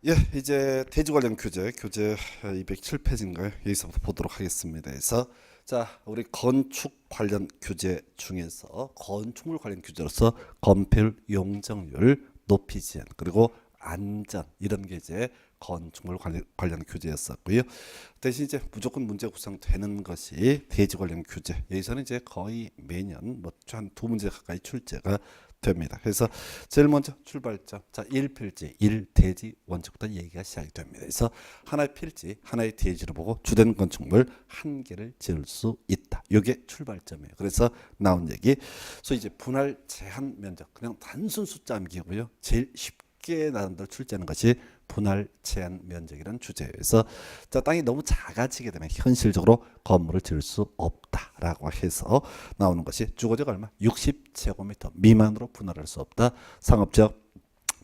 예, 이제 대지 관련 교재 207페이지인가요? 여기서부터 보도록 하겠습니다. 그래서 자, 우리 건축 관련 교재 중에서 건축물 관련 교재로서 건폐율, 용적률, 높이 제한, 그리고 안전 이런 게 이제 건축물 관련 교재였었고요. 대신 이제 무조건 문제 구성되는 것이 대지 관련 교재. 여기서는 이제 거의 매년 뭐 한 두 문제 가까이 출제가 됩니다. 그래서 제일 먼저 출발점, 자 1필지, 1대지 원칙부터 얘기가 시작이 됩니다. 그래서 하나의 필지, 하나의 대지를 보고 주된 건축물 한 개를 지을 수 있다. 이게 출발점이에요. 그래서 나온 얘기, 소위 이제 분할 제한 면적, 그냥 단순 숫자 암기고요. 제일 쉽게 나름대로 출제하는 것이 분할 제한 면적이라는 주제에서 자 땅이 너무 작아지게 되면 현실적으로 건물을 지을 수 없다라고 해서 나오는 것이 주거지가 얼마? 60제곱미터 미만으로 분할할 수 없다. 상업지역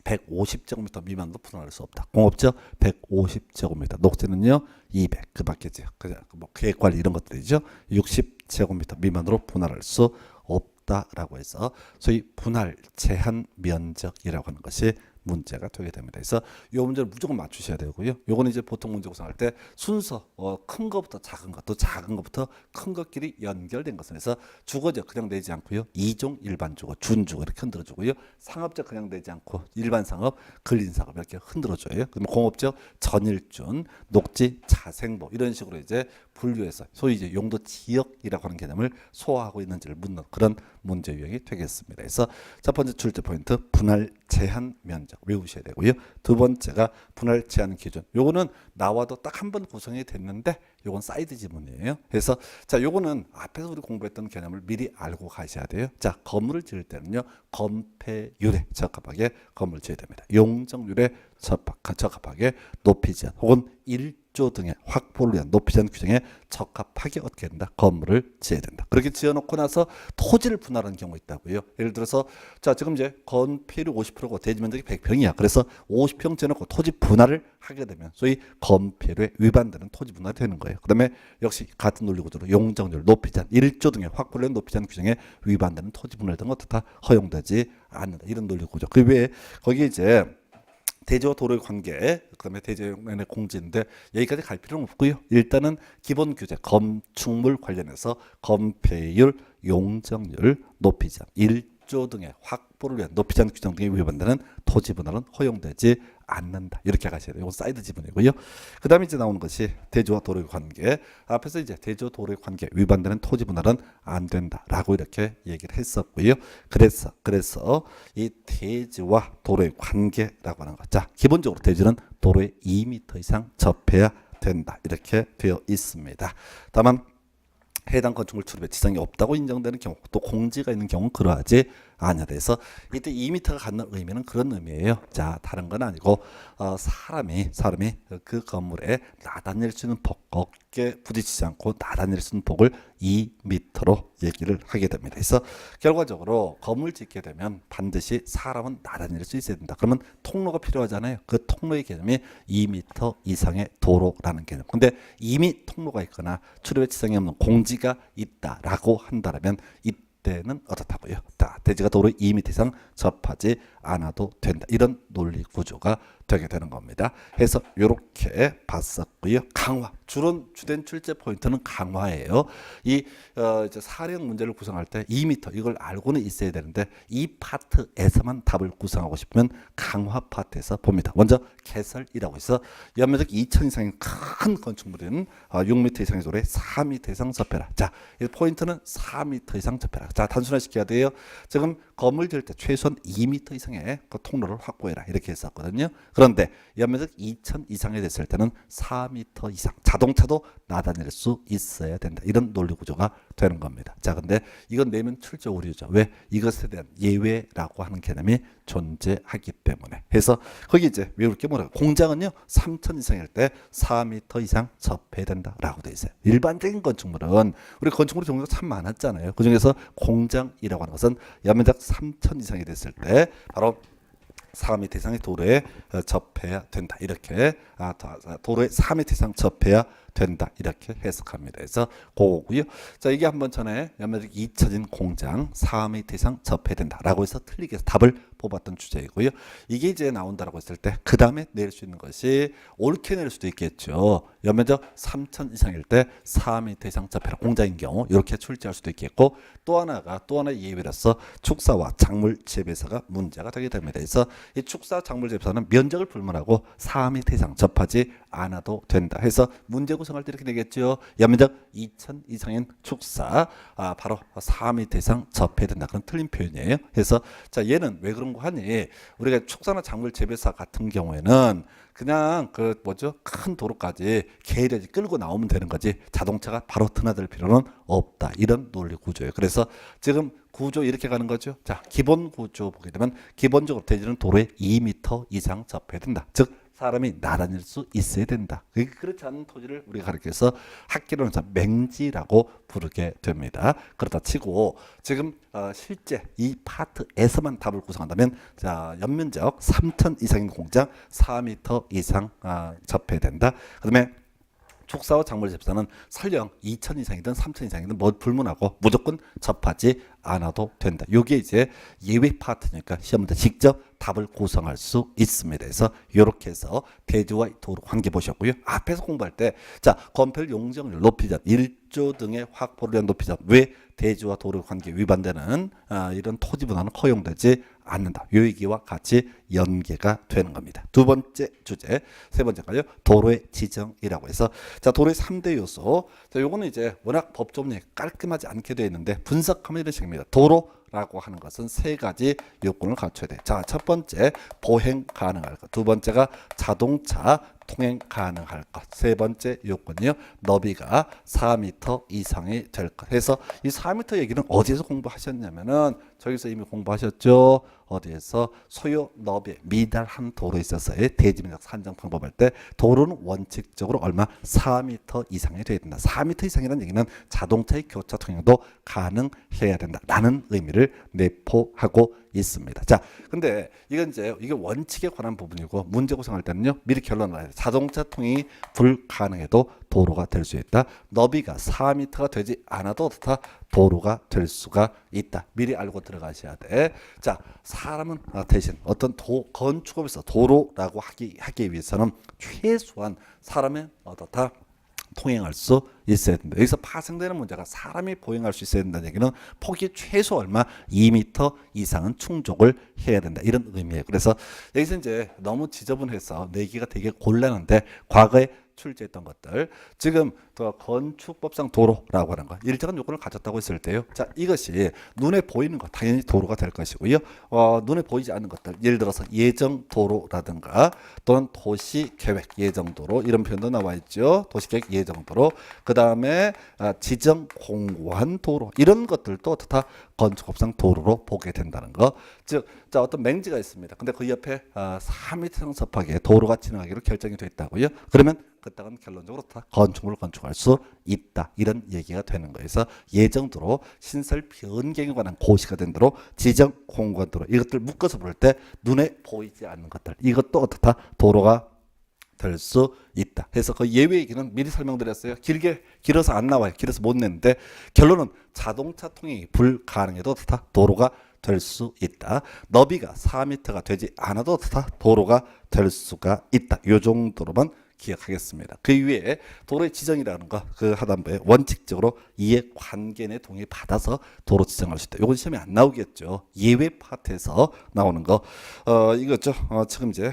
150제곱미터 미만으로 분할할 수 없다. 공업지역 150제곱미터, 녹지는요 200. 그 밖에 지역, 뭐 계획관리 이런 것들이죠. 60제곱미터 미만으로 분할할 수 없다라고 해서 소위 분할 제한 면적이라고 하는 것이 문제가 되게 됩니다. 그래서 이 문제를 무조건 맞추셔야 되고요. 요거는 이제 보통 문제 구성할 때 순서 큰 것부터 작은 것, 또 작은 것부터 큰 것끼리 연결된 것은 해서 주거적 그냥 내지 않고요. 이종 일반 주거, 준주거 이렇게 흔들어 주고요. 상업적 그냥 내지 않고 일반 상업, 근린 상업 이렇게 흔들어 줘요. 그럼 공업적 전일준, 녹지, 자생보 이런 식으로 이제 분류해서 소위 이제 용도 지역이라고 하는 개념을 소화하고 있는지를 묻는 그런 문제 유형이 되겠습니다. 그래서 첫 번째 출제 포인트 분할 제한 면적 외우셔야 되고요. 두 번째가 분할 제한 기준. 요거는 나와도 딱 한 번 구성이 됐는데 요건 사이드 지문이에요. 그래서 자 요거는 앞에서 우리 공부했던 개념을 미리 알고 가셔야 돼요. 자 건물을 지을 때는요 건폐율에 적합하게 건물을 지어야 됩니다. 용적률에 적합하게 높이 제한 혹은 1조 등의 확보를 위한 높이 제한 규정에 적합하게 어떻게 된다? 건물을 지어야 된다. 그렇게 지어놓고 나서 토지를 분할하는 경우 있다고요. 예를 들어서 자 지금 이제 건폐율이 50%고 대지 면적이 100평이야. 그래서 50평 지어놓고 토지 분할을 하게 되면 소위 건폐율에 위반되는 토지 분할이 되는 거예요. 그다음에 역시 같은 논리 구조로 용적률, 높이 제한, 1조 등의 확보를 위한 높이 제한 규정에 위반되는 토지 분할 등은 다 허용되지 않는다. 이런 논리 구조. 그 외에 거기 이제 대지와 도로의 관계, 그다음에 대지의 공지인데 여기까지 갈 필요는 없고요. 일단은 기본 규제, 건축물 관련해서 건폐율, 용적률, 높이 제한, 1조 등의 확보를 위한 높이 제한 규정 등에 위반되는 토지 분할은 허용되지 않는다. 이렇게 가셔야 돼요. 이건 사이드 지문이고요. 그 다음에 이제 나오는 것이 대지와 도로의 관계. 앞에서 이제 대지와 도로의 관계 위반되는 토지 분할은 안 된다라고 이렇게 얘기를 했었고요. 그래서 이 대지와 도로의 관계라고 하는 것. 자, 기본적으로 대지는 도로에 2m 이상 접해야 된다. 이렇게 되어 있습니다. 다만 해당 건축물 출입에 지장이 없다고 인정되는 경우 또 공지가 있는 경우는 그러하지 않아야 돼서 이때 2m가 갖는 의미는 그런 의미예요. 자 다른 건 아니고 사람이 그 건물에 나다닐 수 있는 폭, 어깨 부딪히지 않고 나다닐 수 있는 폭을 2m로 얘기를 하게 됩니다. 그래서 결과적으로 건물 짓게 되면 반드시 사람은 나다닐 수 있어야 된다. 그러면 통로가 필요하잖아요. 그 통로의 개념이 2m 이상의 도로라는 개념. 근데 이미 통로가 있거나 출입에 지장이 없는 공지가 있다라고 한다면 이때는 어떻다고요? 대지가 도로 2m 이상 접하지 않아도 된다. 이런 논리 구조가 되게 되는 겁니다. 그래서 이렇게 봤었고요. 강화. 주된 출제 포인트는 강화예요. 이 이제 사례형 문제를 구성할 때 2m 이걸 알고는 있어야 되는데 이 파트에서만 답을 구성하고 싶으면 강화 파트에서 봅니다. 먼저 개설이라고 해서 연면적 2,000 이상의 큰 건축물은 6m 이상의 도로에 4m 이상 접해라. 자, 이 포인트는 4m 이상 접해라. 자, 단순화시켜야 돼요. 지금 건물 지을 때 최소한 2m 이상의 그 통로를 확보해라. 이렇게 했었거든요. 그런데 연면적 2,000 이상이 됐을 때는 4m 이상 자동차도 나다닐 수 있어야 된다. 이런 논리 구조가 되는 겁니다. 자, 근데 이건 내면 출제 오류죠. 왜? 이것에 대한 예외라고 하는 개념이 존재하기 때문에. 그래서 거기 이제 외울 게 뭐라고? 공장은요 3,000 이상일 때 4m 이상 접해야 된다라고 돼 있어요. 일반적인 건축물은 우리 건축물 종류가 참 많았잖아요. 그 중에서 공장이라고 하는 것은 연면적 3,000 이상이 됐을 때 바로 4m 이상의 도로에 접해야 된다. 이렇게 도로에 4m 이상 접해야 된다 이렇게 해석합니다. 그래서 그거고요. 자 이게 한번 전에 연매직 잊혀진 공장 4m 이상 접해야 된다라고 해서 틀리게 해서 답을 뽑았던 주제이고요. 이게 이제 나온다라고 했을 때 그 다음에 낼 수 있는 것이 옳게 낼 수도 있겠죠. 연면적 3천 이상일 때 4m 이상 접해라 공장인 경우 이렇게 출제할 수도 있겠고 또 하나의 예외로서 축사와 작물 재배사가 문제가 되게 됩니다. 그래서 이 축사 작물 재배사는 면적을 불문하고 4m 이상 접하지 않아도 된다 해서 문제 구성할 때 이렇게 되겠죠. 연면적 2천 이상인 축사 바로 4m 이상 접해야 된다. 그런 틀린 표현이에요. 그래서 자 얘는 왜 그런 거 하니 우리가 축사나 작물 재배사 같은 경우에는 그냥 그 뭐죠 큰 도로까지 게이지 끌고 나오면 되는 거지 자동차가 바로 드나들 필요는 없다 이런 논리 구조예요. 그래서 지금 구조 이렇게 가는 거죠. 자 기본 구조 보게 되면 기본적으로 대지는 도로에 2m 이상 접해야 된다. 즉 사람이 나다닐 수 있어야 된다. 그렇지 않은 토지를 우리가 가르쳐서 학기로는 맹지라고 부르게 됩니다. 그렇다 치고 지금 실제 이 파트에서만 답을 구성한다면 자 연면적 3천 이상인 공장 4m 이상 접해야 된다. 그다음에 축사와 작물 재배사는 설령 2천 이상이든 3천 이상이든 뭐 불문하고 무조건 접하지 않아도 된다. 이게 이제 예외 파트니까 시험 문제 직접 답을 구성할 수 있습니다. 그래서 이렇게 해서 대지와 도로 관계 보셨고요. 앞에서 공부할 때 자 건폐율 용적률 높이자 1조 등의 확보를 위한 높이자 왜 대지와 도로 관계 위반되는 이런 토지 분할은 허용되지 않는다. 요 얘기와 같이 연계가 되는 겁니다. 두 번째 주제, 세 번째가요. 도로의 지정이라고 해서 자 도로의 3대 요소. 자 요거는 이제 워낙 법조문이 깔끔하지 않게 되어 있는데 분석하면 이런 식입니다. 도로라고 하는 것은 세 가지 요건을 갖춰야 돼. 자, 첫 번째 보행 가능할 것. 두 번째가 자동차 통행 가능할 것. 세 번째 요건이요. 너비가 4m 이상이 될 것. 해서 이 4m 얘기는 어디에서 공부하셨냐면은 저기서 이미 공부하셨죠. 어디에서 소요 너비에 미달한 도로에 있어서의 대지면적 산정 방법할 때 도로는 원칙적으로 얼마 4m 이상이 돼야 된다. 4m 이상이라는 얘기는 자동차의 교차 통행도 가능해야 된다라는 의미를 내포하고 있습니다. 자, 근데 이건 이제 이게 원칙에 관한 부분이고 문제 구성할 때는요 미리 결론을 내야 돼. 자동차 통행이 불가능해도 도로가 될 수 있다. 너비가 4m가 되지 않아도 다 도로가 될 수가 있다. 미리 알고 들어가셔야 돼. 자, 사람은 대신 어떤 건축업에서 도로라고 하기 위해서는 최소한 사람의 어떻다 통행할 수 있어야 된다. 여기서 파생되는 문제가 사람이 보행할 수 있어야 된다는 얘기는 폭이 최소 얼마 2m 이상은 충족을 해야 된다. 이런 의미예요. 그래서 여기서 이제 너무 지저분해서 내기가 되게 곤란한데 과거에 출제했던 것들 지금 더 건축법상 도로라고 하는 거 일정한 요건을 가졌다고 했을 때요. 자 이것이 눈에 보이는 것 당연히 도로가 될 것이고요. 눈에 보이지 않는 것들 예를 들어서 예정 도로라든가 또는 도시계획 예정 도로 이런 표현도 나와 있죠. 도시계획 예정 도로 그 다음에 지정 공고한 도로 이런 것들도 다 건축법상 도로로 보게 된다는 거. 즉, 자 어떤 맹지가 있습니다. 근데 그 옆에 4m 이상 접하게 도로가 지나가기로 결정이 됐다고요. 그러면 그때는 결론적으로 다 건축물을 건축할 수 있다. 이런 얘기가 되는 거예요. 그래서 예정도로 신설 변경에 관한 고시가 된 대로 지정 공고한 도로 이것들 묶어서 볼 때 눈에 보이지 않는 것들 이것도 어떻다 도로가 될 수 있다. 그래서 그 예외 얘기는 미리 설명드렸어요. 길어서 안 나와요. 길어서 못 냈는데 결론은 자동차 통행이 불가능해도 다 도로가 될 수 있다. 너비가 4m가 되지 않아도 다 도로가 될 수가 있다. 이 정도로만 기억하겠습니다. 그 위에 도로의 지정이라는 거 그 하단부에 원칙적으로 이해 관계인의 동의 받아서 도로 지정할 수 있다. 이건 시험에 안 나오겠죠. 예외 파트에서 나오는 거 이거죠. 지금 이제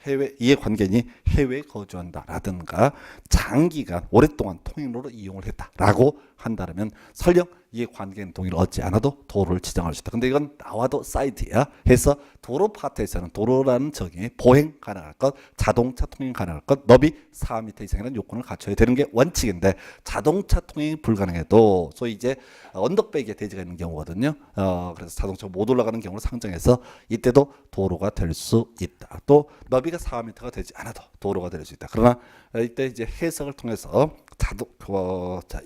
해외 이해 관계인이 해외에 거주한다라든가 장기간 오랫동안 통행로로 이용을 했다라고 한다면 설령 이해 관계인 동의를 얻지 않아도 도로를 지정할 수 있다. 근데 이건 나와도 사이드야. 해서 도로 파트에서는 도로라는 정의 보행 가능할 것, 자동차 통행 가능할 것, 너비 4m 이상이라는 요건을 갖춰야 되는 게 원칙인데 자동차 통행이 불가능해도 소위 이제 언덕배기에 대지가 있는 경우거든요. 그래서 자동차가 못 올라가는 경우를 상정해서 이때도 도로가 될 수 있다. 또 너비가 4m가 되지 않아도 도로가 될 수 있다. 그러나 이때 이제 해석을 통해서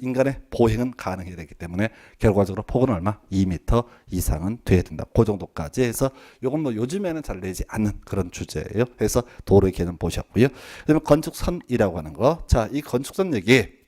인간의 보행은 가능해야 되기 때문에 결과적으로 폭은 얼마? 2m 이상은 돼야 된다. 그 정도까지 해서 요건 뭐 요즘에는 잘 내지 않는 그런 주제예요. 그래서 도로의 개념 보셨고요. 그다음에 건축선이라고 하는 거. 자, 이 건축선 얘기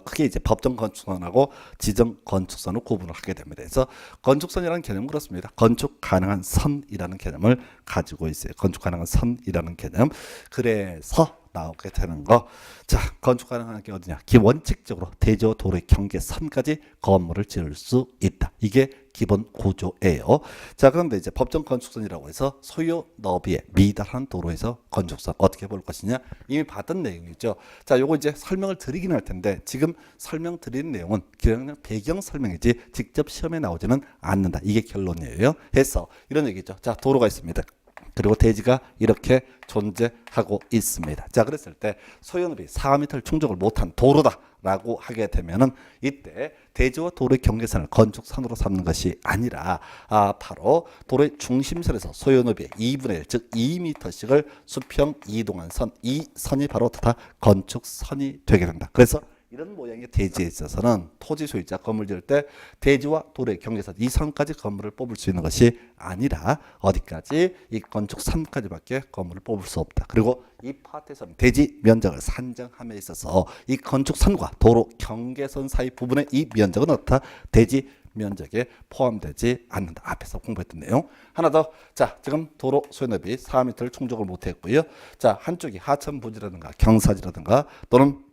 크게 이제 법정 건축선하고 지정 건축선을 구분을 하게 됩니다. 그래서 건축선이라는 개념은 그렇습니다. 건축 가능한 선이라는 개념을 가지고 있어요. 건축 가능한 선이라는 개념. 그래서 나오게 되는 거. 자, 건축 가능한 게 어디냐? 원칙적으로 대지와 도로의 경계선까지 건물을 지을 수 있다. 이게 기본 구조예요. 자, 그런데 이제 법정 건축선이라고 해서 소요 너비에 미달한 도로에서 건축선 어떻게 볼 것이냐? 이미 봤던 내용이죠. 자, 요거 이제 설명을 드리긴 할 텐데 지금 설명드리는 내용은 그냥 배경 설명이지 직접 시험에 나오지는 않는다. 이게 결론이에요. 해서 이런 얘기죠. 자, 도로가 있습니다. 그리고 대지가 이렇게 존재하고 있습니다. 자, 그랬을 때 소요너비 4m를 충족을 못한 도로다라고 하게 되면은 이때 대지와 도로의 경계선을 건축선으로 삼는 것이 아니라 바로 도로의 중심선에서 소요너비의 2분의 1, 즉 2m씩을 수평 이동한 선, 이 선이 바로 다 건축선이 되게 된다. 그래서 이런 모양의 대지에 있어서는 토지 소유자 건물 지을 때 대지와 도로의 경계선 이 선까지 건물을 뽑을 수 있는 것이 아니라 어디까지? 이 건축선까지밖에 건물을 뽑을 수 없다. 그리고 이 파트에서는 대지 면적을 산정함에 있어서 이 건축선과 도로 경계선 사이 부분의 이 면적은 어떻다? 대지 면적에 포함되지 않는다. 앞에서 공부했던 내용. 하나 더. 자, 지금 도로 소요너비 4m를 충족을 못했고요. 자, 한쪽이 하천 부지라든가 경사지라든가 또는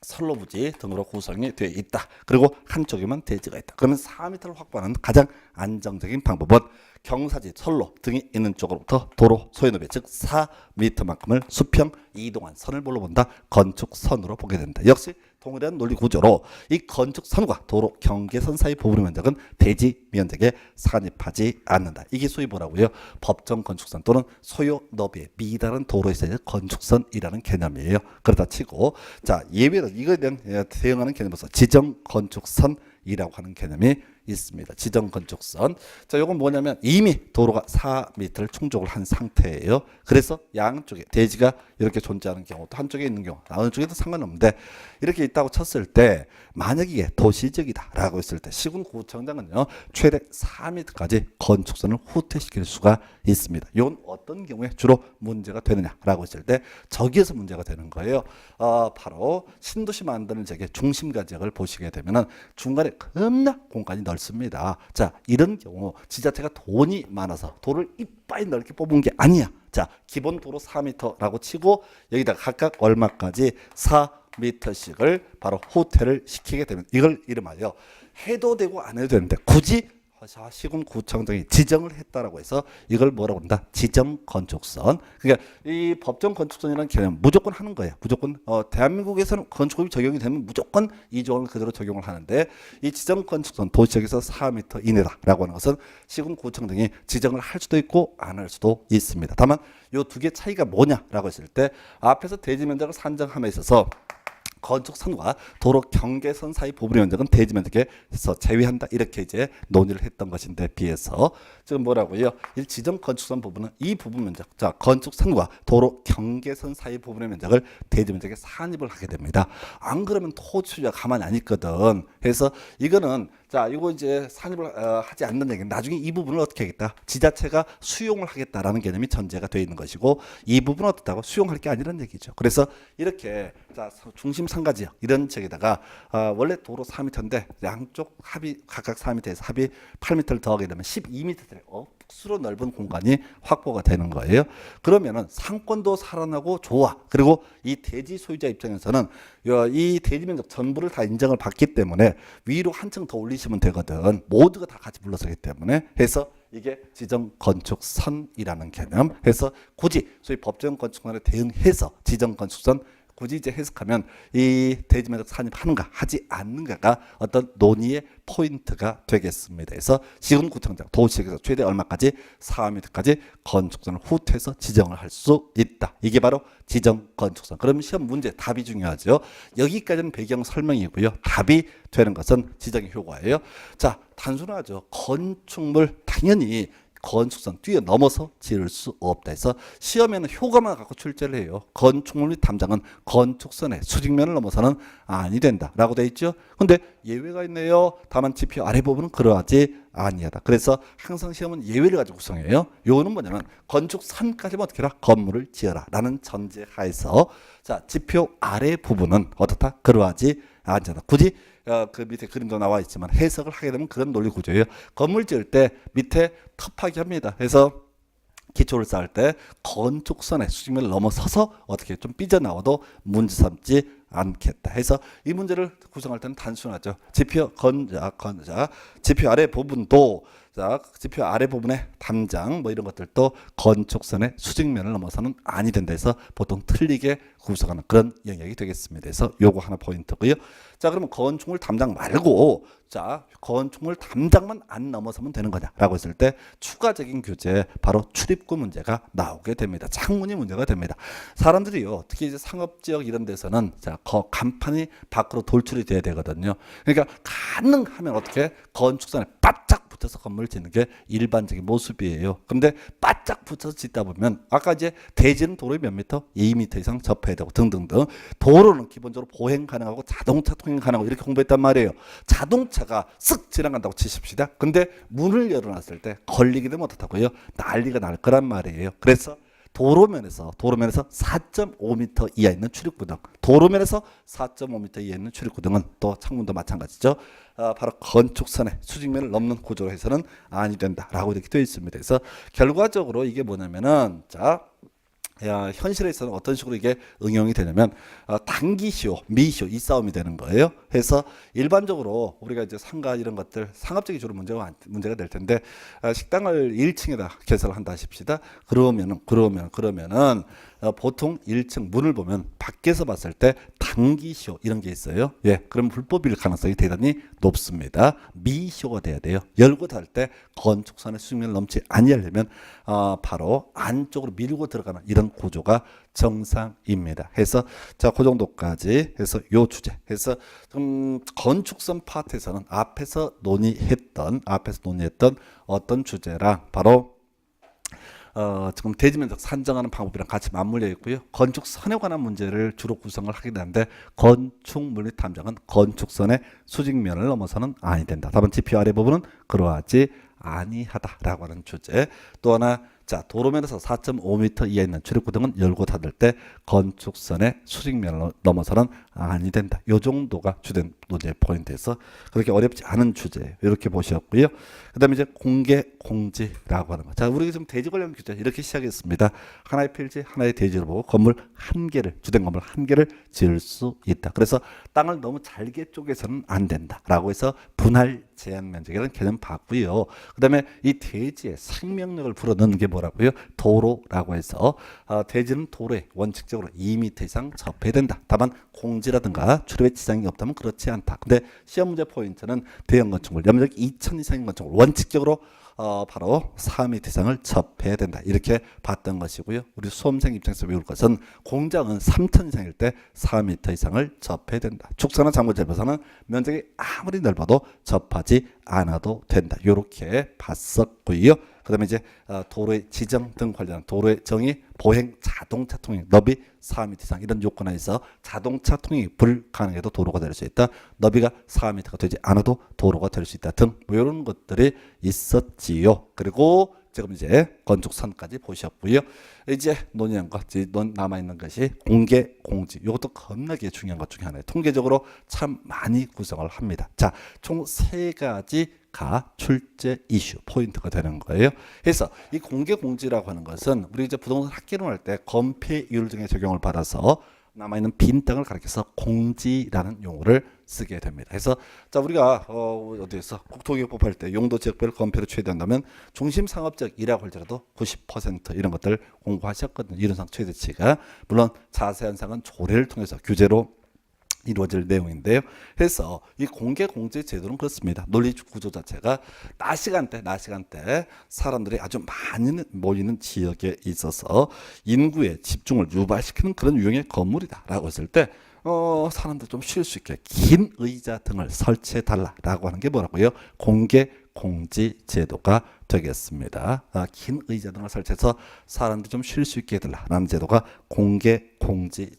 선로 부지 등으로 구성이 되어 있다. 그리고 한쪽에만 대지가 있다. 그러면 4m를 확보하는 가장 안정적인 방법은 경사지, 선로 등이 있는 쪽으로부터 도로 소요너비 즉 4m만큼을 수평 이동한 선을 뭘로 본다? 건축선으로 보게 된다. 역시 동일한 논리 구조로 이 건축선과 도로 경계선 사이 부분의 면적은 대지 면적에 산입하지 않는다. 이게 소위 뭐라고요? 법정 건축선 또는 소요 너비에 미다른 도로에서의 건축선이라는 개념이에요. 그렇다 치고 자, 예외로 이거에 대한 대응하는 개념으로서 지정 건축선이라고 하는 개념이 있습니다. 지정 건축선. 자, 요건 뭐냐면 이미 도로가 4m를 충족을 한 상태예요. 그래서 양쪽에 대지가 이렇게 존재하는 경우 또 한쪽에 있는 경우 어느 쪽에도 상관없는데 이렇게 있다고 쳤을 때 만약 이게 도시적이다라고 했을 때 시군구청장은요 최대 4m까지 건축선을 후퇴시킬 수가 있습니다. 이건 어떤 경우에 주로 문제가 되느냐라고 했을 때 저기에서 문제가 되는 거예요. 바로 신도시 만드는 지역의 중심가 지역을 보시게 되면은 중간에 겁나 공간이 넓습니다. 자, 이런 경우 지자체가 돈이 많아서 도를 이빨 넓게 뽑은 게 아니야. 자, 기본 도로 4m라고 치고 여기다 각각 얼마까지 4m씩을 바로 후퇴를 시키게 되면 이걸 이름하여 해도 되고 안 해도 되는데 굳이 시군구청장이 지정을 했다라고 해서 이걸 뭐라고 한다? 지정 건축선. 그러니까 이 법정 건축선이라는 개념 무조건 하는 거예요. 무조건 대한민국에서는 건축법이 적용이 되면 무조건 이 조항을 그대로 적용을 하는데 이 지정 건축선 도시역에서 4m 이내다라고 하는 것은 시군구청장이 지정을 할 수도 있고 안 할 수도 있습니다. 다만 이 두 개 차이가 뭐냐라고 했을 때 앞에서 대지 면적을 산정함에 있어서 건축선과 도로 경계선 사이 부분의 면적은 대지 면적에서 제외한다. 이렇게 이제 논의를 했던 것인데 비해서 지금 뭐라고요? 이 지정 건축선 부분은 이 부분 면적, 자 건축선과 도로 경계선 사이 부분의 면적을 대지 면적에 산입을 하게 됩니다. 안 그러면 토지가 가만히 안 있거든. 그래서 이거는 자 이거 이제 산입을 하지 않는 얘기는 나중에 이 부분을 어떻게 하겠다? 지자체가 수용을 하겠다라는 개념이 전제가 되어 있는 것이고 이 부분은 어떻다고 수용할 게 아니라는 얘기죠. 그래서 이렇게 자 중심 상가지역 이런 지역에다가 원래 도로 4m인데 양쪽 합이 각각 4m에서 합이 8m를 더하게 되면 12m짜리 억수로 넓은 공간이 확보가 되는 거예요. 그러면은 상권도 살아나고 좋아. 그리고 이 대지 소유자 입장에서는 이 대지 면적 전부를 다 인정을 받기 때문에 위로 한층 더 올리시면 되거든. 모두가 다 같이 불러서기 때문에 해서 이게 지정 건축선이라는 개념. 해서 굳이 소위 법정 건축선에 대응해서 지정 건축선 굳이 이제 해석하면 이 대지 면적 산입하는가 하지 않는가가 어떤 논의의 포인트가 되겠습니다. 그래서 시군구청장 도시역에서 최대 얼마까지 4m까지 건축선을 후퇴해서 지정을 할 수 있다. 이게 바로 지정 건축선. 그럼 시험 문제 답이 중요하죠. 여기까지는 배경 설명이고요. 답이 되는 것은 지정의 효과예요. 자, 단순하죠. 건축물 당연히 건축선 뛰어넘어서 지을 수 없다 해서 시험에는 효과만 갖고 출제를 해요. 건축물 및 담장은 건축선의 수직면을 넘어서는 아니 된다라고 돼 있죠. 근데 예외가 있네요. 다만 지표 아래 부분은 그러하지 아니하다. 그래서 항상 시험은 예외를 가지고 구성해요. 요거는 뭐냐면 건축선까지만 어떻게 해라? 건물을 지어라 라는 전제하에서 자 지표 아래 부분은 어떻다? 그러하지 않잖아. 굳이 그 밑에 그림도 나와 있지만 해석을 하게 되면 그런 논리 구조예요. 건물 지을 때 밑에 텁하게 합니다. 그래서 기초를 쌓을 때 건축선의 수직면을 넘어서서 어떻게 좀 삐져나와도 문제 삼지 않겠다 해서 이 문제를 구성할 때는 단순하죠. 지표 지표 아래 부분도 자 지표 아래 부분의 담장 뭐 이런 것들도 건축선의 수직면을 넘어서는 아니 된다 해서 보통 틀리게 구성하는 그런 영역이 되겠습니다. 그래서 요거 하나 포인트고요. 자 그러면 건축물 담장 말고 자 건축물 담장만 안 넘어서면 되는 거냐라고 했을 때 추가적인 교재 바로 출입구 문제가 나오게 됩니다. 창문이 문제가 됩니다. 사람들이요 특히 이제 상업지역 이런 데서는 자 간판이 밖으로 돌출이 돼야 되거든요. 그러니까 가능하면 어떻게 건축선에 바짝 붙어서 건물을 짓는 게 일반적인 모습이에요. 그런데 바짝 붙어서 짓다 보면 아까 이제 대지는 도로에 몇 미터? 2m 이상 접해야 되고 등등등. 도로는 기본적으로 보행 가능하고 자동차 통행 가능하고 이렇게 공부했단 말이에요. 자동차가 쓱 지나간다고 치십시다. 근데 문을 열어놨을 때 걸리게 되면 어떻다고요? 난리가 날 거란 말이에요. 그래서 도로면에서 4.5m 이하 있는 출입구등, 도로면에서 4.5m 이하 있는 출입구등은 또 창문도 마찬가지죠. 바로 건축선의 수직면을 넘는 구조로 해서는 아니 된다라고 이렇게 되어 있습니다. 그래서 결과적으로 이게 뭐냐면은 자. 현실에서는 어떤 식으로 이게 응용이 되냐면 단기시효, 미시효 이 싸움이 되는 거예요. 그래서 일반적으로 우리가 이제 상가 이런 것들 상업적이 주로 문제가 될 텐데 식당을 1층에다 개설을 한다 하십시다. 그러면은 보통 1층 문을 보면 밖에서 봤을 때 단기시효 이런 게 있어요. 예, 그럼 불법일 가능성이 대단히 높습니다. 미시효가 돼야 돼요. 열고 닫을 때 건축선의 수직면을 넘지 아니하려면 바로 안쪽으로 밀고 들어가는 이런 구조가 정상입니다. 해서 자, 그 정도까지 해서 요 주제 해서 건축선 파트에서는 앞에서 논의했던 어떤 주제랑 바로 지금 대지면적 산정하는 방법이랑 같이 맞물려 있고요. 건축선에 관한 문제를 주로 구성을 하게 되는데 건축물 및 담장은 건축선의 수직면을 넘어서는 아니 된다. 답은 지표 아래 부분은 그러하지 아니하다라고 하는 주제. 또 하나 자 도로면에서 4.5m 이하에 있는 출입구등은 열고 닫을 때 건축선의 수직면을 넘어서는 아니 된다. 요 정도가 주된 논제 포인트에서 그렇게 어렵지 않은 주제 이렇게 보셨고요. 그다음에 이제 공개 공지라고 하는 거. 자 우리가 지금 대지 관련 규제 이렇게 시작했습니다. 하나의 필지, 하나의 대지를 보고 건물 한 개를 주된 건물 한 개를 지을 수 있다. 그래서 땅을 너무 잘게 쪼개서는 안 된다라고 해서 분할 제한 면적이라는 개념 봤고요. 그다음에 이 대지의 생명력을 불어넣는 게 뭐라고요? 도로라고 해서 대지는 도로에 원칙적으로 2m 이상 접해야 된다. 다만 공지라든가 출입에 지장이 없다면 그렇지 않다. 근데 시험 문제 포인트는 대형 건축물, 면적 2,000 이상인 건축물 원칙적으로 바로 4m 이상을 접해야 된다. 이렇게 봤던 것이고요. 우리 수험생 입장에서 배울 것은 공장은 3,000 이상일 때 4m 이상을 접해야 된다. 축사나 작물 재배사는 면적이 아무리 넓어도 접하지 않아도 된다. 이렇게 봤었고요. 그 다음에 이제 도로의 지정 등 관련한 도로의 정의, 보행, 자동차 통행, 너비 4m 이상 이런 요건 하에서 자동차 통행이 불가능해도 도로가 될 수 있다. 너비가 4m가 되지 않아도 도로가 될 수 있다 등 뭐 이런 것들이 있었지요. 그리고 지금 이제 건축선까지 보셨고요. 이제 논의한 것, 남아있는 것이 공개 공지. 이것도 겁나게 중요한 것 중에 하나예요. 통계적으로 참 많이 구성을 합니다. 자, 총 3가지가 출제 이슈 포인트가 되는 거예요. 그래서 이 공개 공지라고 하는 것은 우리 이제 부동산 학개론할 때 건폐율 등의 적용을 받아서 남아있는 빈 땅을 가리켜서 공지라는 용어를 쓰게 됩니다. 그래서 자 우리가 어디에서 국토기획법 할 때 용도 지역별 건폐를 최대한다면 중심 상업지역이라고 할지라도 90% 이런 것들 공부하셨거든요. 이론상 최대치가 물론 자세한 사항은 조례를 통해서 규제로 이루어질 내용인데요. 그래서 이 공개 공지 제도는 그렇습니다. 논리 구조 자체가 낮 시간대 사람들이 아주 많이 모이는 지역에 있어서 인구의 집중을 유발시키는 그런 유형의 건물이다라고 했을 때 사람들 좀 쉴 수 있게 긴 의자 등을 설치해 달라라고 하는 게 뭐라고요? 공개 공개 제도가 되겠습니다. 긴 의자 등을 설치해서 사람들이 좀 쉴 수 있게 해달라는 제도가 공개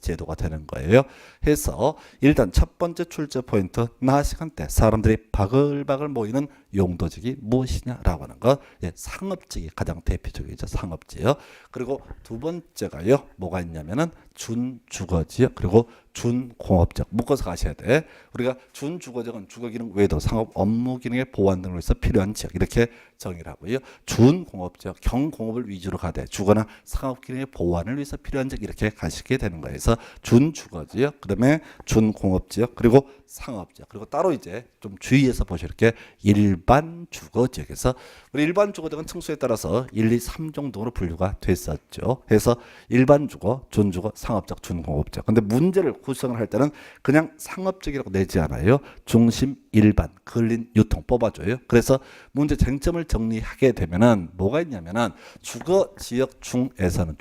제도가 되는 거예요. 해서 일단 첫 번째 출제 포인트, 낮 시간대 사람들이 바글바글 모이는 용도직이 무엇이냐라고 하는 것. 상업직이 가장 대표적이죠. 상업직이요. 그리고 두 번째가요. 뭐가 있냐면은 준주거지요. 그리고 준공업적. 묶어서 가셔야 돼. 우리가 준주거적은 주거 기능 외에도 상업 업무 기능의 보완 등을 위해서 필요한 지역 이렇게 정의를 하고요. 준공업적, 경공업을 위주로 가되 주거나 상업 기능의 보완을 위해서 필요한 지역 이렇게 가시게 되는 거예요. 그래서 준주거지역, 그다음에 준공업지역, 그리고 상업지역. 그리고 따로 이제 좀 주의해서 보시게 일반 주거지역에서 우리 일반 주거지역은 층수에 따라서 1, 2, 3 정도로 분류가 됐었죠. 그래서 일반 주거, 준주거, 상업적, 준공업적. 근데 문제를 구성을 할 때는 그냥 상업적이라고 내지 않아요. 중심 일반, 근린 유통 뽑아줘요. 그래서 문제 쟁점을 정리하게 되면은 뭐가 있냐면은 주거 지역 중에서는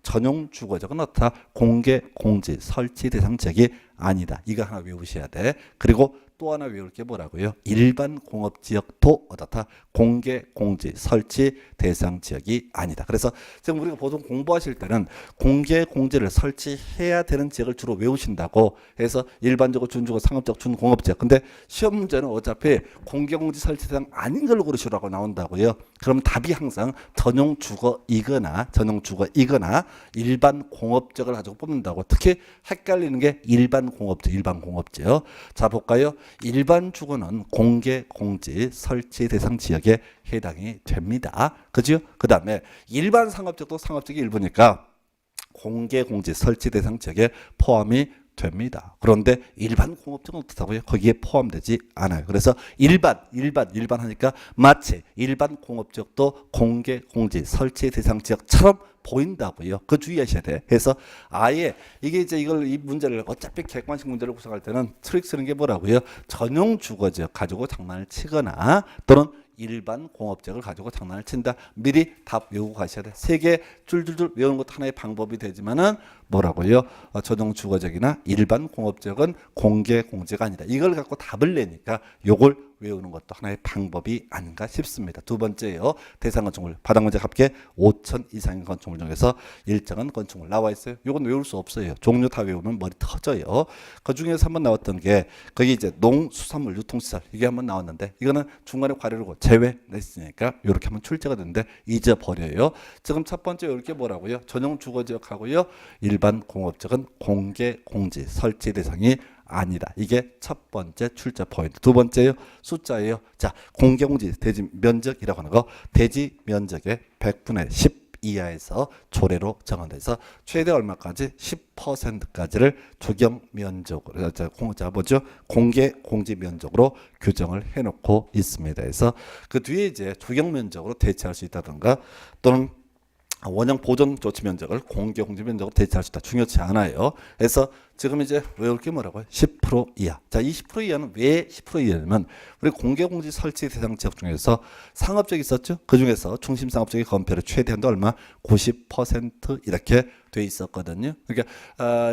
전용 주거지역은 어떻다? 공개 공지 설치 대상 지역이 아니다. 이거 하나 외우셔야 돼. 그리고 또 하나 외울 게 뭐라고요? 일반 공업 지역도 어떻다? 공개 공지 설치 대상 지역이 아니다. 그래서 지금 우리가 보통 공부하실 때는 공개 공지를 설치해야 되는 지역을 주로 외우신다고 해서 일반적으로 준주거 상업적 준공업 지역. 근데 시험 문제는 어차피 공개 공지 설치 대상 아닌 걸로 고르시라고 나온다고요. 그럼 답이 항상 전용 주거이거나 일반 공업 지역을 가지고 뽑는다고. 특히 헷갈리는 게 일반 공업 지역. 자 볼까요? 일반 주거는 공개 공지 설치 대상 지역에 해당이 됩니다. 그죠? 그 다음에 일반 상업적도 상업적이 일부니까 공개 공지 설치 대상 지역에 포함이 됩니다. 그런데 일반 공업적은 어떻다고요? 거기에 포함되지 않아요. 그래서 일반 하니까 마치 일반 공업적도 공개 공지 설치 대상 지역처럼 보인다고요. 그 주의하셔야 돼. 그래서 아예 이게 이제 이 문제를 어차피 객관식 문제를 구성할 때는 트릭 쓰는 게 뭐라고요? 전용 주거지역 가지고 장난을 치거나 또는 일반 공업적을 가지고 장난을 친다. 미리 답 외우고 가셔야 돼. 세 개 줄줄줄 외우는 것도 하나의 방법이 되지만은 뭐라고요? 전용 주거적이나 일반 공업적은 공개 공지가 아니다. 이걸 갖고 답을 내니까 요걸 외우는 것도 하나의 방법이 아닌가 싶습니다. 두 번째요. 대상 건축물, 바닥 문제 합계 5천 이상의 건축물 중에서 일정한 건축물 나와 있어요. 요건 외울 수 없어요. 종류 다 외우면 머리 터져요. 그 중에서 한번 나왔던 게 거기 이제 농수산물 유통시설 이게 한번 나왔는데 이거는 중간에 과료를 제외했으니까 이렇게 하면 출제가 되는데 잊어버려요. 지금 첫 번째 이렇게 뭐라고요? 전용 주거지역하고요. 일반 공업적은 공개 공지 설치 대상이 아니다. 이게 첫 번째 출제 포인트. 두 번째요. 숫자예요. 자, 공개 공지 대지 면적이라고 하는 거 대지 면적의 100분의 10 이하에서 조례로 정한돼서 최대 얼마까지 10%까지를 조경 면적으로 공개 공지 면적으로 규정을 해놓고 있습니다. 그래서 그 뒤에 이제 조경 면적으로 대체할 수 있다든가 또는 원형 보존 조치 면적을 공개 공지 면적으로 대체할 수 있다. 중요치 않아요. 그래서 지금 이제 외울 게 뭐라고요? 10% 이하. 자, 20% 이하는 왜 10% 이하냐면 우리 공개 공지 설치 대상 지역 중에서 상업적이 있었죠. 그 중에서 중심 상업적의 건폐율 최대 한도 얼마? 90% 이렇게 돼 있었거든요. 그러니까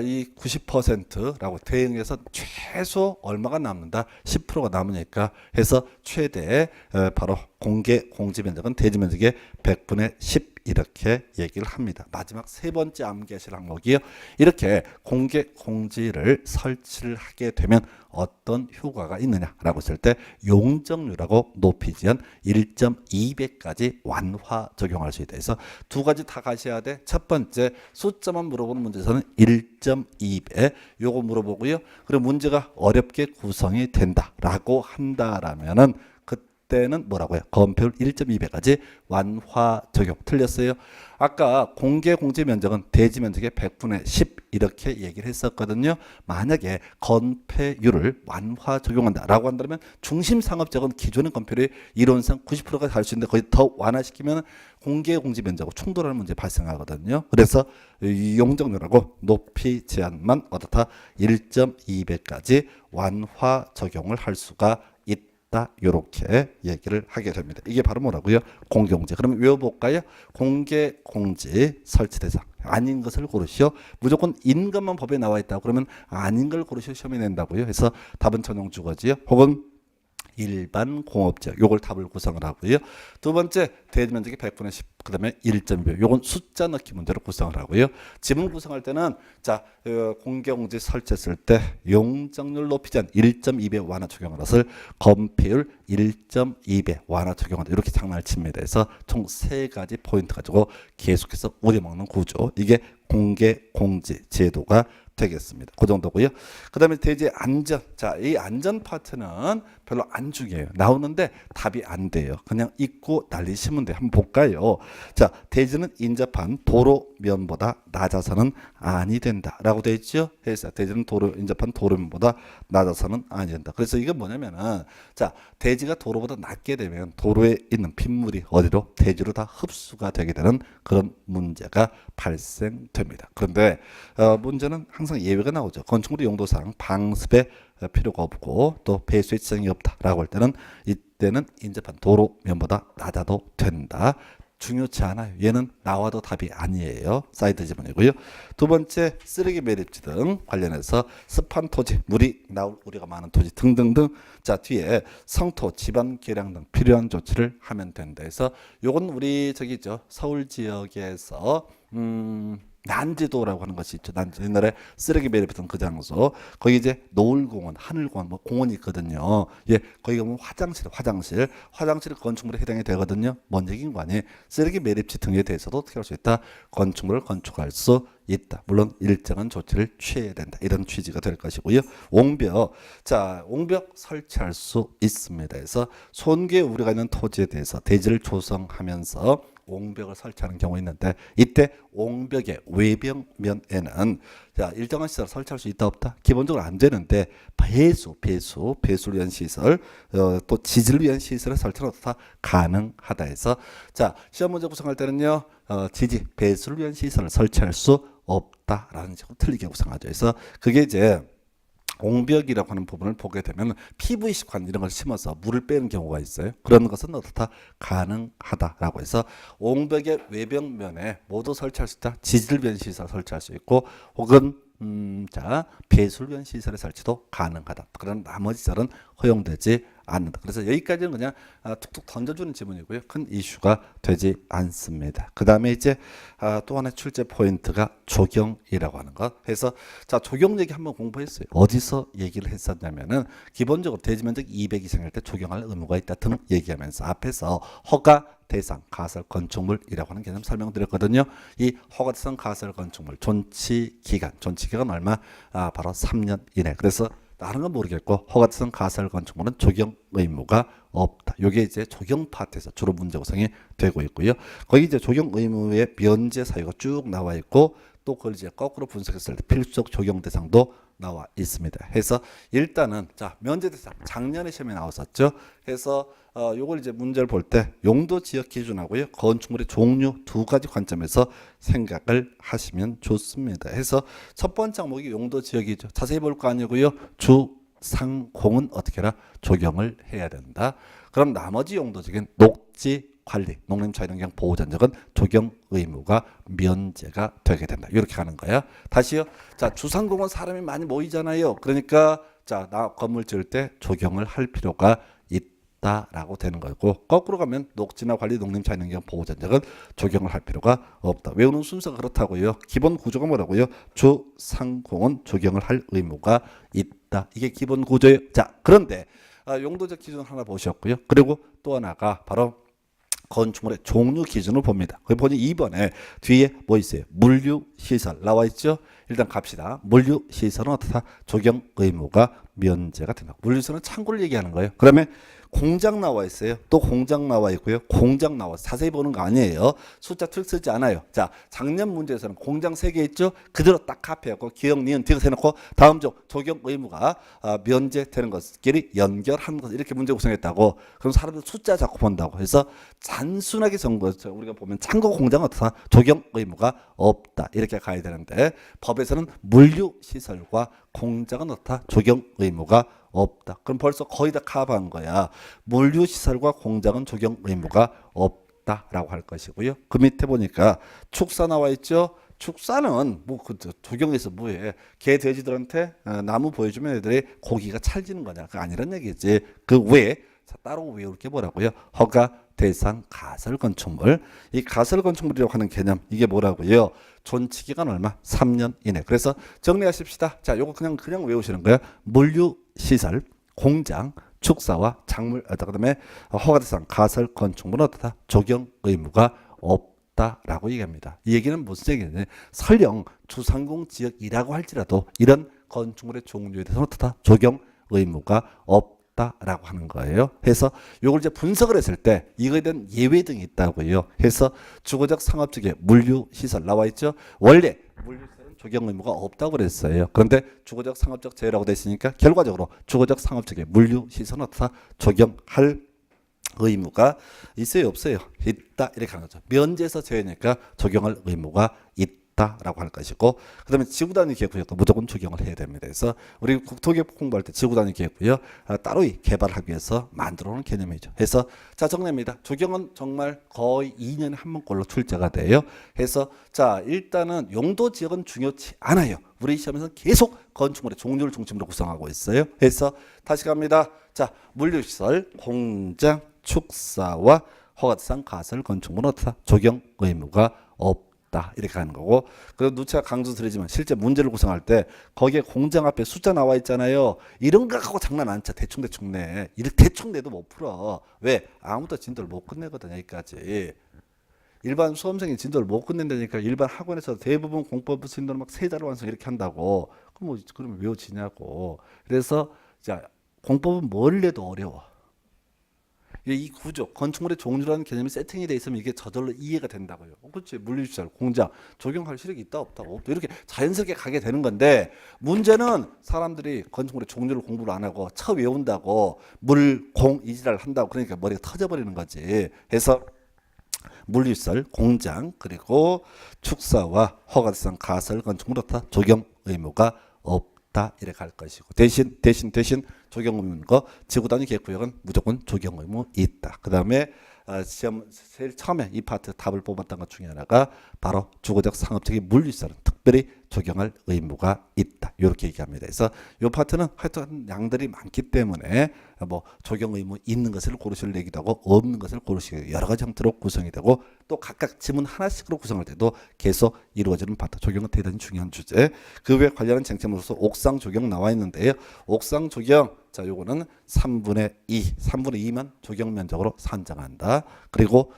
이 90%라고 대응해서 최소 얼마가 남는다? 10%가 남으니까 해서 최대 바로 공개 공지 면적은 대지 면적의 100분의 10 이렇게 얘기를 합니다. 마지막 세 번째 암기하실 항목이요. 이렇게 공개 공지를 설치를 하게 되면 어떤 효과가 있느냐라고 했을 때 용적률하고 높이 지연 1.2배까지 완화 적용할 수 있다. 그래서 두 가지 다 가셔야 돼. 첫 번째 숫자만 물어보는 문제에서는 1.2배 요거 물어보고요. 그리고 문제가 어렵게 구성이 된다라고 한다라면은 때는 뭐라고요? 건폐율 1.2배까지 완화 적용. 틀렸어요. 아까 공개 공지 면적은 대지 면적의 100분의 10 이렇게 얘기를 했었거든요. 만약에 건폐율을 완화 적용한다라고 한다면 중심 상업적은 기존의 건폐율이 이론상 90%까지 갈 수 있는데 거의 더 완화시키면 공개 공지 면적하고 충돌하는 문제 발생하거든요. 그래서 용적률하고 높이 제한만 어떻다? 1.2배까지 완화 적용을 할 수가 이렇게 얘기를 하게 됩니다. 이게 바로 뭐라고요? 공개공지. 그러면 외워볼까요? 공개공지 설치 대상 아닌 것을 고르시오. 무조건 인 것만 법에 나와 있다. 그러면 아닌 걸 고르시오. 시험에 낸다고요. 그래서 답은 전용 주거지요. 혹은 일반 공업지역 요걸 답을 구성을 하고요. 두 번째 대지 면적이 100분의 10 그다음에 1.2배 요건 숫자 넣기 문제로 구성을 하고요. 지문 구성할 때는 자 공개공지 설치했을 때 용적률 높이지 않은 1.2배 완화 적용을 해서 건폐율 1.2배 완화 적용한다 이렇게 장난을 칩니다. 그래서 총 3가지 포인트 가지고 계속해서 우려먹는 구조 이게 공개공지 제도가 되겠습니다. 그 정도고요. 그 다음에 대지 안전. 자, 이 안전 파트는 별로 안 중요해요. 나오는데 답이 안 돼요. 그냥 읽고 날리시면 돼요. 한번 볼까요? 자, 대지는 인접한 도로면보다 낮아서는 아니 된다. 라고 되어 있죠? 그래서 대지는 인접한 도로면보다 낮아서는 아니 된다. 그래서 이게 뭐냐면은 자, 대지가 도로보다 낮게 되면 도로에 있는 빗물이 어디로? 대지로 다 흡수가 되게 되는 그런 문제가 발생됩니다. 그런데 문제는 항상 예외가 나오죠. 건축물의 용도상 방습의 필요가 없고 또 배수의 지장이 없다라고 할 때는 이때는 인접한 도로면보다 낮아도 된다. 중요치 않아요. 얘는 나와도 답이 아니에요. 사이드 지문이고요. 두 번째 쓰레기 매립지 등 관련해서 습한 토지, 물이 나올 우려가 많은 토지 등등등. 자 뒤에 성토, 지반 계량 등 필요한 조치를 하면 된다. 해서 요건 우리 저기죠 서울 지역에서 난지도라고 하는 것이 있죠. 난지 옛날에 쓰레기 매립했던 그 장소 거기 이제 노을공원, 하늘공원 뭐 공원이 있거든요. 예, 거기 가면 화장실 건축물에 해당이 되거든요. 뭔 얘기인 거 아니에요? 쓰레기 매립지 등에 대해서도 어떻게 할 수 있다? 건축물을 건축할 수 있다. 물론 일정한 조치를 취해야 된다. 이런 취지가 될 것이고요. 옹벽. 자, 옹벽 설치할 수 있습니다. 그래서 손괴 우려가 있는 토지에 대해서 대지를 조성하면서 옹벽을 설치하는 경우 있는데 이때 옹벽의 외벽면에는 자 일정한 시설 설치할 수 있다 없다 기본적으로 안 되는데 배수를 위한 시설 또 지질을 위한 시설의 설치는 다 가능하다 해서 자 시험 문제 구성할 때는요 배수를 위한 시설을 설치할 수 없다라는 식으로 틀리게 구성하죠. 그래서 그게 이제 옹벽이라고 하는 부분을 보게 되면 PVC관 이런 걸 심어서 물을 빼는 경우가 있어요. 그런 것은 어떻다 가능하다라고 해서 옹벽의 외벽면에 모두 설치할 수 있다. 지질 변 시설 설치할 수 있고 혹은 자 배수를 위한 시설의 설치도 가능하다. 그런 나머지 시설은 허용되지 않는다. 그래서 여기까지는 그냥 툭툭 던져주는 지문이고요. 큰 이슈가 되지 않습니다. 그 다음에 이제 또 하나의 출제 포인트가 조경이라고 하는 것. 그래서 자 조경 얘기 한번 공부했어요. 어디서 얘기를 했었냐면은 기본적으로 대지면적 200 이상일 때 조경할 의무가 있다 등 얘기하면서 앞에서 허가 대상 가설 건축물이라고 하는 개념 설명드렸거든요. 이 허가 대상 가설 건축물 존치 기간 얼마? 바로 3년 이내. 그래서 다른 건 모르겠고 허가성 가설 건축물은 조경 의무가 없다. 이게 이제 조경 파트에서 주로 문제 구성이 되고 있고요. 거기 이제 조경 의무의 면제 사유가 쭉 나와 있고 또 그걸 이제 거꾸로 분석했을 때 필수적 조경 대상도 나와 있습니다. 해서 일단은 자 면제 대상 작년에 시험에 나왔었죠. 해서 요걸 이제 문제를 볼 때 용도 지역 기준하고요 건축물의 종류 두 가지 관점에서 생각을 하시면 좋습니다. 해서 첫 번째 항목이 용도 지역이죠. 자세히 볼 거 아니고요 주상공은 어떻게 해라 조경을 해야 된다. 그럼 나머지 용도적인 녹지 관리, 농림차이환경 보호전적은 조경 의무가 면제가 되게 된다. 이렇게 가는 거야. 다시요. 자, 주상공원 사람이 많이 모이잖아요. 그러니까 자, 나 건물 지을 때 조경을 할 필요가 있다라고 되는 거고 거꾸로 가면 녹지나 관리, 농림차이환경 보호전적은 조경을 할 필요가 없다. 외우는 순서가 그렇다고요. 기본 구조가 뭐라고요? 주상공원 조경을 할 의무가 있다. 이게 기본 구조예요. 자, 그런데 용도적 기준 하나 보셨고요. 그리고 또 하나가 바로 건축물의 종류 기준을 봅니다. 거기 보니 2번에 뒤에 뭐 있어요? 물류시설 나와 있죠? 일단 갑시다. 물류시설은 어떻다? 조경 의무가 면제가 된다. 물류시설은 창고를 얘기하는 거예요. 그러면 공장 나와 있어요. 또 공장 나와 있고요. 공장 나와 자세히 보는 거 아니에요. 숫자 틀 쓰지 않아요. 자, 작년 문제에서는 공장 3개 있죠. 그대로 딱 카피하고 기억, 니은, 디귿 해놓고 다음 쪽 조경 의무가 면제되는 것끼리 연결하는 것 이렇게 문제 구성했다고. 그럼 사람들 숫자 자꾸 본다고 해서 단순하게 적은 거죠. 우리가 보면 창고 공장은 어떻다? 조경 의무가 없다. 이렇게 가야 되는데 법에서는 물류시설과 공장은 어떻다? 조경 의무가 없다. 그럼 벌써 거의 다 커버한 거야. 물류시설과 공장은 조경 의무가 없다라고 할 것이고요. 그 밑에 보니까 축사 나와 있죠. 축사는 뭐 그 조경에서 뭐해? 개 돼지들한테 나무 보여주면 애들이 고기가 찰지는 거냐? 그 아니란 얘기지. 그 외에 자, 따로 외울 게 뭐라고요? 허가 대상 가설 건축물. 이 가설 건축물이라고 하는 개념 이게 뭐라고요? 존치 기간 얼마? 3년 이내. 그래서 정리하십시다. 자, 요거 그냥 외우시는 거예요. 물류 시설, 공장, 축사와 작물, 그다음에 허가 대상 가설 건축물은 어떻다? 적용 의무가 없다라고 얘기합니다. 이 얘기는 무슨 얘기냐면 설령 주상공 지역이라고 할지라도 이런 건축물의 종류에 대해서는 어떻다? 적용 의무가 없다라고 하는 거예요. 해서 이걸 이제 분석을 했을 때 이거에 대한 예외 등이 있다고요. 해서 주거적 상업적의 물류 시설 나와 있죠. 원래 물류 시설은 적용 의무가 없다고 그랬어요. 그런데 주거적 상업적 재해라고 돼 있으니까 결과적으로 주거적 상업적의 물류 시설은 어떻다? 적용할 의무가 있어요, 없어요? 있다 이렇게 하는 거죠. 면제에서 제외니까 적용할 의무가 있다라고 할 것이고, 그다음에 지구단위 계획구역도 무조건 적용을 해야 됩니다. 그래서 우리 국토계획 공부할 때 지구단위 계획구역 따로 개발하기 위해서 만들어놓은 개념이죠. 해서 자 정리합니다. 적용은 정말 거의 2년에 한 번꼴로 출제가 돼요. 해서 자 일단은 용도 지역은 중요치 않아요. 우리 시험에서는 계속 건축물의 종류를 중심으로 구성하고 있어요. 해서 다시 갑니다. 자 물류시설, 공장, 축사와 허가대상 가설 건축물은 어떻다? 적용 의무가 없다 이렇게 가는 거고, 그리고 누차 강조드리지만 실제 문제를 구성할 때 거기에 공장 앞에 숫자 나와 있잖아요. 이런 거 갖고 장난 안 쳐. 대충 내. 이렇게 대충 내도 못 풀어. 왜? 아무도 진도를 못 끝내거든. 여기까지. 일반 수험생이 진도를 못 끝낸다니까. 일반 학원에서 대부분 공법 진도를 막 세 자로 완성 이렇게 한다고. 그러면 외워지냐고. 그래서 자 공법은 뭘 내도 어려워. 이 구조, 건축물의 종류라는 개념이 세팅이 돼 있으면 이게 저절로 이해가 된다고요. 그렇지. 물류시설, 공장 적용할 실력이 있다 없다 없다 이렇게 자연스럽게 가게 되는 건데, 문제는 사람들이 건축물의 종류를 공부를 안 하고 처 외운다고 물, 공, 이지랄 한다고 그러니까 머리가 터져버리는 거지. 해서 물류시설, 공장 그리고 축사와 허가대상 가설 건축물 어떻다? 적용 의무가 없다 이렇게 할 것이고, 대신 적용 의무인 거 지구단위 계획구역은 무조건 적용 의무 있다. 그 다음에 시험 제일 처음에 이 파트 답을 뽑았던 것 중에 하나가 바로 주거적 상업적인 물류시설은 특별히 적용할 의무가 있다 이렇게 얘기합니다. 그래서 이 파트는 하여튼 양들이 많기 때문에 뭐 적용 의무 있는 것을 고르실 얘기도 하고 없는 것을 고르시고 여러 가지 형태로 구성이 되고, 또 각각 지문 하나씩으로 구성할 때도 계속 이루어지는 파트. 적용은 대단히 중요한 주제. 그 외에 관련한 쟁점으로서 옥상 적용 나와 있는데요. 옥상 적용 자 요거는 3분의 2면 적용 면적으로 산정한다. 그리고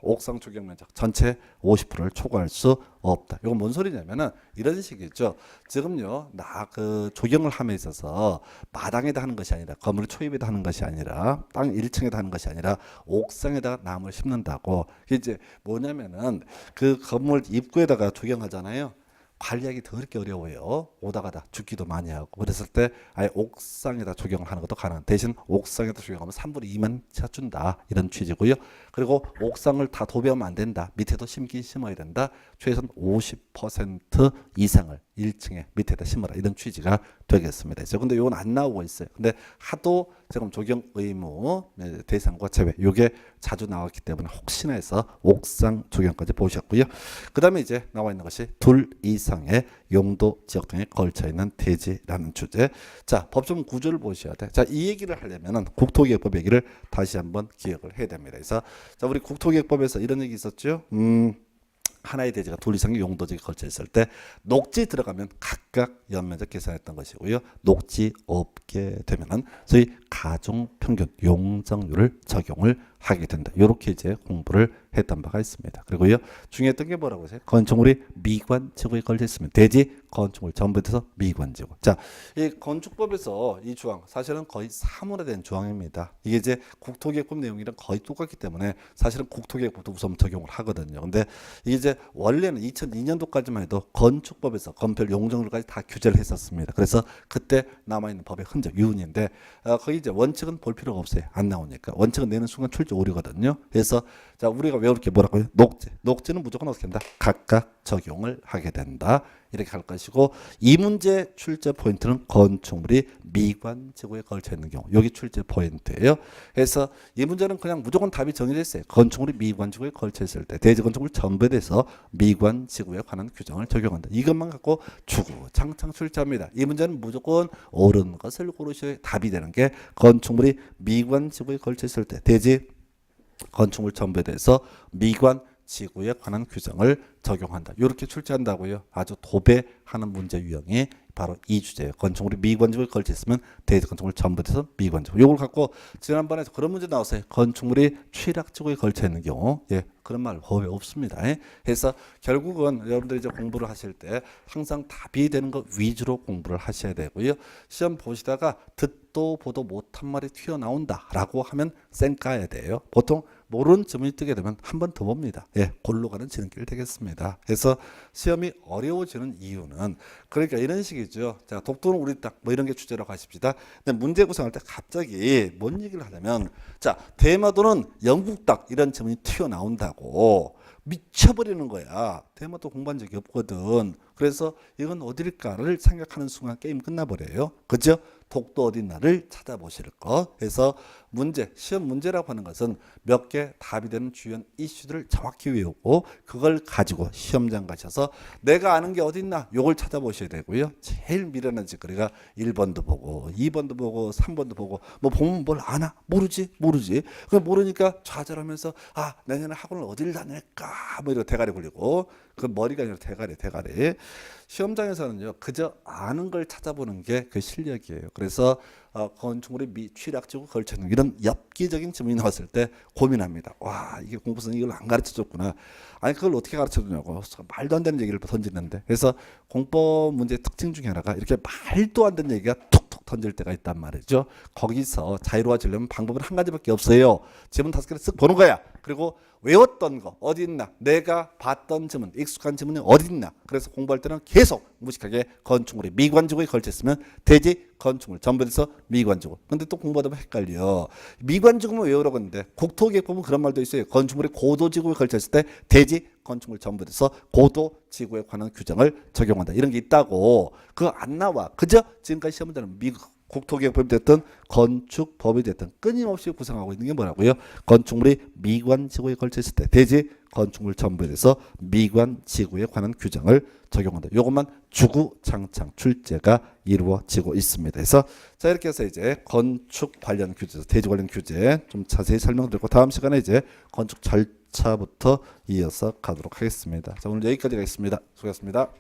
옥상 적용 면적 전체 50%를 초과할 수 없다. 이건 뭔 소리냐면은 이런 식이죠. 지금요 나 그 적용을 함에 있어서 마당에다 하는 것이 아니라 건물 초입에다 하는 것이 아니라 땅 1층에다 하는 것이 아니라 옥상에다가 나무를 심는다고. 이제 뭐냐면은 그 건물 입구에다가 적용하잖아요. 관리하기 더럽게 어려워요. 오다 가다 죽기도 많이 하고. 그랬을 때 아예 옥상에다 적용을 하는 것도 가능. 대신 옥상에다 적용하면 3분의 2만 쳐준다 이런 취지고요. 그리고 옥상을 다 도배하면 안 된다. 밑에도 심긴 심어야 된다. 최소한 50% 이상을 1층에 밑에다 심어라 이런 취지가 되겠습니다. 근데 이건 안 나오고 있어요. 근데 하도 지금 적용 의무 대상과 제외 이게 자주 나왔기 때문에 혹시나 해서 옥상 적용까지 보셨고요. 그 다음에 이제 나와 있는 것이 둘 이상의 용도 지역 등에 걸쳐 있는 대지라는 주제. 자 법정 구조를 보셔야 돼. 자 이 얘기를 하려면은 국토계획법 얘기를 다시 한번 기억을 해야 됩니다. 그래서 자 우리 국토계획법에서 이런 얘기 있었죠. 하나의 대지가 둘 이상의 용도지에 걸쳐 있을 때 녹지 들어가면 각각 연면적 계산했던 것이고요. 녹지 없게 되면은 저희 가중 평균 용적률을 적용을 하게 된다. 이렇게 이제 공부를 했던 바가 있습니다. 그리고요 중요했던 게 뭐라고 하세요? 건축물이 미관지구에 걸쳐 있으면 대지 건축물 전부에 대해서 미관지구. 자, 이 건축법에서 이 조항 사실은 거의 사문화된 조항입니다. 이게 이제 국토계획법 내용이랑 거의 똑같기 때문에 사실은 국토계획법도 우선 적용을 하거든요. 근데 이게 이제 원래는 2002년도까지만 해도 건축법에서 건별 용적률까지 다 규제를 했었습니다. 그래서 그때 남아있는 법의 흔적 유은인데 거기 이제 원칙은 볼 필요가 없어요. 안 나오니까. 원칙은 내는 순간 출제 오류거든요. 그래서 자 우리가 외울 게 뭐라고요? 녹지는 무조건 어떻게 한다? 각각 적용을 하게 된다. 이렇게 할 것이고 이 문제 출제 포인트는 건축물이 미관지구에 걸쳐 있는 경우 여기 출제 포인트예요. 그래서 이 문제는 그냥 무조건 답이 정해져 있어요. 건축물이 미관지구에 걸쳐 있을 때 대지 건축물 전부에 대해서 미관지구에 관한 규정을 적용한다. 이것만 갖고 주구장창 출제합니다. 이 문제는 무조건 옳은 것을 고르셔야 답이 되는 게 건축물이 미관지구에 걸쳐 있을 때 대지 건축물 전부에 대해서 미관 지구에 관한 규정을 적용한다. 이렇게 출제한다고요. 아주 도배하는 문제 유형이 바로 이 주제예요. 건축물이 미관지구에 걸쳐 있으면 대지 건축물 전부에 대해서 미관지구. 이걸 갖고 지난번에 그런 문제 나왔어요. 건축물이 취락지구에 걸쳐 있는 경우, 예, 그런 말 법에 없습니다. 예? 그래서 결국은 여러분들이 이제 공부를 하실 때 항상 답이 되는 것 위주로 공부를 하셔야 되고요. 시험 보시다가 듣도 보도 못한 말이 튀어나온다라고 하면 쌩 까야 돼요. 보통 모르는 질문이 뜨게 되면 한 번 더 봅니다. 예, 골로 가는 지름길 되겠습니다. 그래서 시험이 어려워지는 이유는 그러니까 이런 식이죠. 자, 독도는 우리 땅 뭐 이런 게 주제라고 하십시다. 근데 문제 구성할 때 갑자기 뭔 얘기를 하냐면 자, 대마도는 영국 땅 이런 질문이 튀어나온다고 미쳐버리는 거야. 대마도 공부한 적이 없거든. 그래서 이건 어딜까를 생각하는 순간 게임 끝나버려요. 그죠? 독도 어딨나를 찾아보실 거. 그래서 문제, 시험 문제라고 하는 것은 몇 개 답이 되는 주요 이슈들을 정확히 외우고 그걸 가지고 시험장 가셔서 내가 아는 게 어딨나 요걸 찾아보셔야 되고요. 제일 미련한 짓거리가 1번도 보고 2번도 보고 3번도 보고 뭐 보면 뭘 아나? 모르지. 그럼 모르니까 좌절하면서 아 내년에 학원을 어딜 다닐까 뭐 이러고 대가리 굴리고 그 머리가 아니라 대가리. 시험장에서는요 그저 아는 걸 찾아보는 게 그 실력이에요. 그래서 건축물이 취락지구 걸쳐 있는 이런 엽기적인 질문이 나왔을 때 고민합니다. 와 이게 공부선생이 이걸 안 가르쳐줬구나. 아니 그걸 어떻게 가르쳐주냐고 말도 안 되는 얘기를 던지는데 그래서 공법 문제의 특징 중에 하나가 이렇게 말도 안 되는 얘기가 툭툭 던질 때가 있단 말이죠. 거기서 자유로워지려면 방법은 한 가지밖에 없어요. 지문 5개를 쓱 보는 거야. 그리고 외웠던 거 어디 있나 내가 봤던 지문 익숙한 지문이 어디 있나 그래서 공부할 때는 계속 무식하게 건축물이 미관지구에 걸쳐 있으면 대지 건축물 전부에서 미관지구 근데 또 공부하다 보면 헷갈려 미관지구만 외우라고 했는데 국토기획 보면 그런 말도 있어요. 건축물이 고도지구에 걸쳐 있을 때 대지 건축물 전부에서 고도지구에 관한 규정을 적용한다 이런 게 있다고 그거 안 나와 그죠? 지금까지 시험 문제는 국토기획법이 됐든 건축법이 됐든 끊임없이 구성하고 있는 게 뭐라고요? 건축물이 미관지구에 걸쳐 있을 때 대지 건축물 전부에 대해서 미관지구에 관한 규정을 적용한다. 이것만 주구장창 출제가 이루어지고 있습니다. 그래서 자 이렇게 해서 이제 건축 관련 규제, 대지 관련 규제 좀 자세히 설명드리고 다음 시간에 이제 건축 절차부터 이어서 가도록 하겠습니다. 자 오늘 여기까지 가겠습니다. 수고하셨습니다.